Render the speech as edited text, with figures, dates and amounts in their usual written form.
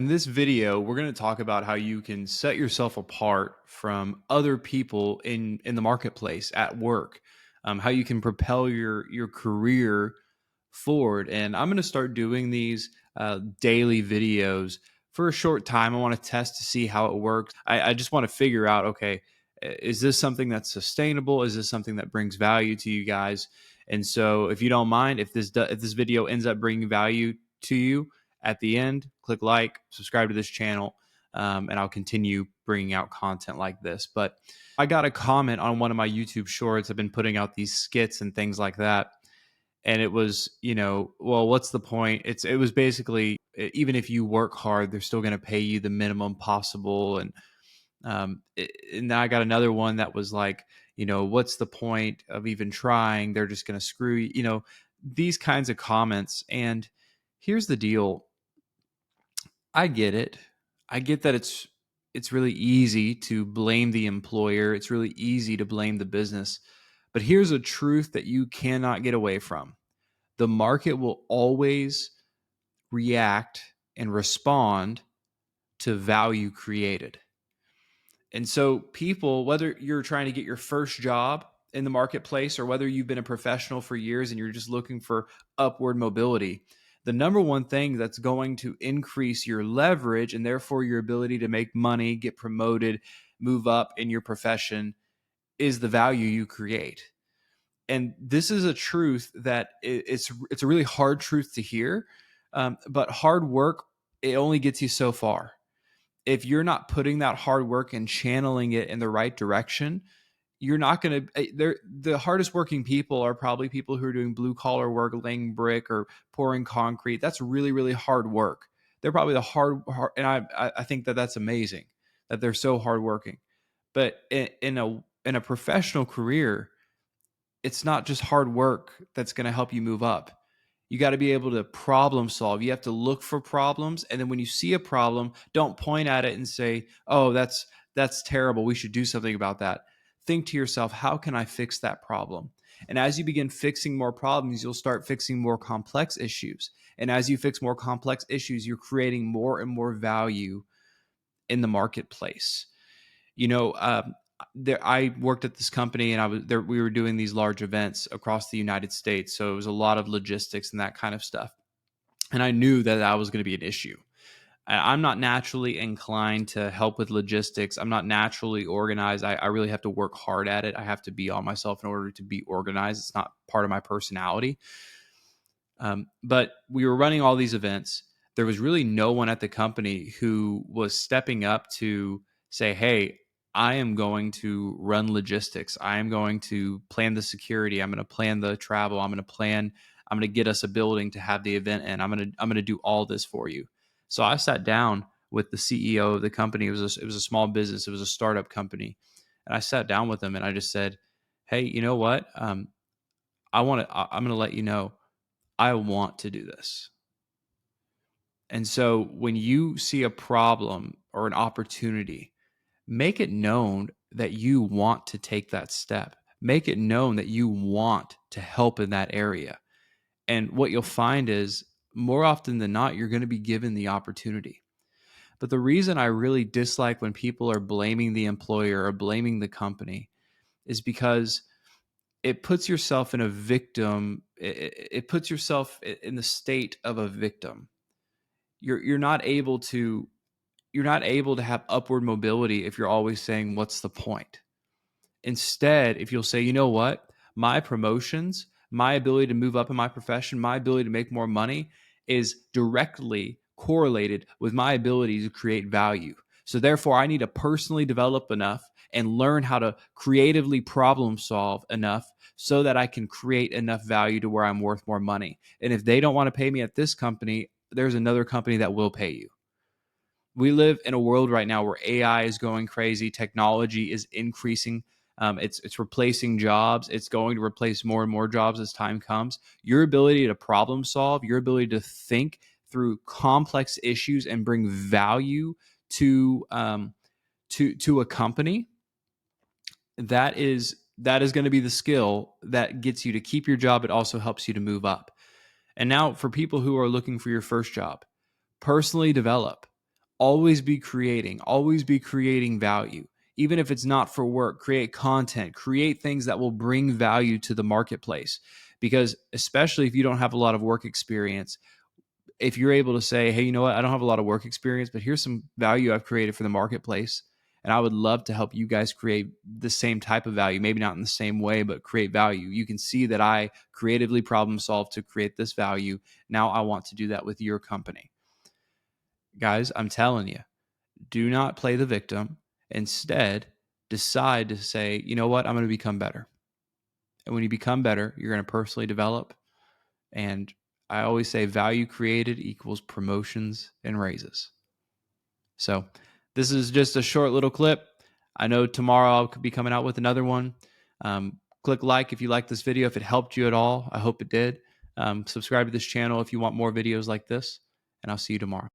In this video, we're going to talk about how you can set yourself apart from other people in the marketplace at work, how you can propel your career forward. And I'm going to start doing these daily videos for a short time. I want to test to see how it works. I just want to figure out, okay, is this something that's sustainable? Is this something that brings value to you guys? And so, if you don't mind, if this video ends up bringing value to you at the end, click like, subscribe to this channel, and I'll continue bringing out content like this. But I got a comment on one of my YouTube shorts. I've been putting out these skits and things like that, and it was, well, what's the point? It was basically, even if you work hard, they're still going to pay you the minimum possible. And then I got another one that was like, what's the point of even trying? They're just going to screw you, these kinds of comments. And here's the deal. I get it. I get that it's really easy to blame the employer. It's really easy to blame the business. But here's a truth that you cannot get away from. The market will always react and respond to value created. And so people, whether you're trying to get your first job in the marketplace or whether you've been a professional for years and you're just looking for upward mobility, the number one thing that's going to increase your leverage and therefore your ability to make money, get promoted, move up in your profession is the value you create. And this is a truth that it's a really hard truth to hear, but hard work, it only gets you so far. If you're not putting that hard work and channeling it in the right direction, you're not going to. The hardest working people are probably people who are doing blue collar work, laying brick or pouring concrete. That's really, really hard work. They're probably the and I think that that's amazing that they're so hardworking. But in a professional career, it's not just hard work that's going to help you move up. You got to be able to problem solve. You have to look for problems, and then when you see a problem, don't point at it and say, "Oh, that's terrible. We should do something about that." Think to yourself, "How can I fix that problem?" And as you begin fixing more problems, you'll start fixing more complex issues. And as you fix more complex issues, you're creating more and more value in the marketplace. You know, I worked at this company, and I was there. We were doing these large events across the United States, so it was a lot of logistics and that kind of stuff. And I knew that that was going to be an issue. I'm not naturally inclined to help with logistics. I'm not naturally organized. I really have to work hard at it. I have to be on myself in order to be organized. It's not part of my personality. But we were running all these events. There was really no one at the company who was stepping up to say, "Hey, I am going to run logistics. I am going to plan the security. I'm going to plan the travel. I'm going to get us a building to have the event in. I'm going to do all this for you." So I sat down with the CEO of the company. It was a small business. It was a startup company. And I sat down with him and I just said, "Hey, you know what? I'm going to let you know I want to do this." And so when you see a problem or an opportunity, make it known that you want to take that step. Make it known that you want to help in that area. And what you'll find is more often than not, you're going to be given the opportunity. But the reason I really dislike when people are blaming the employer or blaming the company is because it puts yourself in a victim. It puts yourself in the state of a victim. You're not able to have upward mobility if you're always saying, "What's the point?" Instead, if you'll say, "You know what? My promotions, my ability to move up in my profession, my ability to make more money is directly correlated with my ability to create value. So therefore, I need to personally develop enough and learn how to creatively problem solve enough so that I can create enough value to where I'm worth more money. And if they don't want to pay me at this company, there's another company that will pay you." We live in a world right now where AI is going crazy. Technology is increasing. It's replacing jobs. It's going to replace more and more jobs as time comes. Your ability to problem solve, your ability to think through complex issues and bring value to to a company, that is going to be the skill that gets you to keep your job. It also helps you to move up. And now, for people who are looking for your first job, personally develop. always be creating value. Even if it's not for work, create content, create things that will bring value to the marketplace. Because especially if you don't have a lot of work experience, if you're able to say, hey, you know what, I don't have a lot of work experience, but here's some value I've created for the marketplace. And I would love to help you guys create the same type of value, maybe not in the same way, but create value. You can see that I creatively problem solved to create this value. Now I want to do that with your company. Guys, I'm telling you, do not play the victim. Instead, decide to say, you know what, I'm going to become better. And when you become better, you're going to personally develop. And I always say value created equals promotions and raises. So this is just a short little clip. I know tomorrow I'll be coming out with another one. Click like if you like this video, if it helped you at all. I hope it did. Subscribe to this channel if you want more videos like this, and I'll see you tomorrow.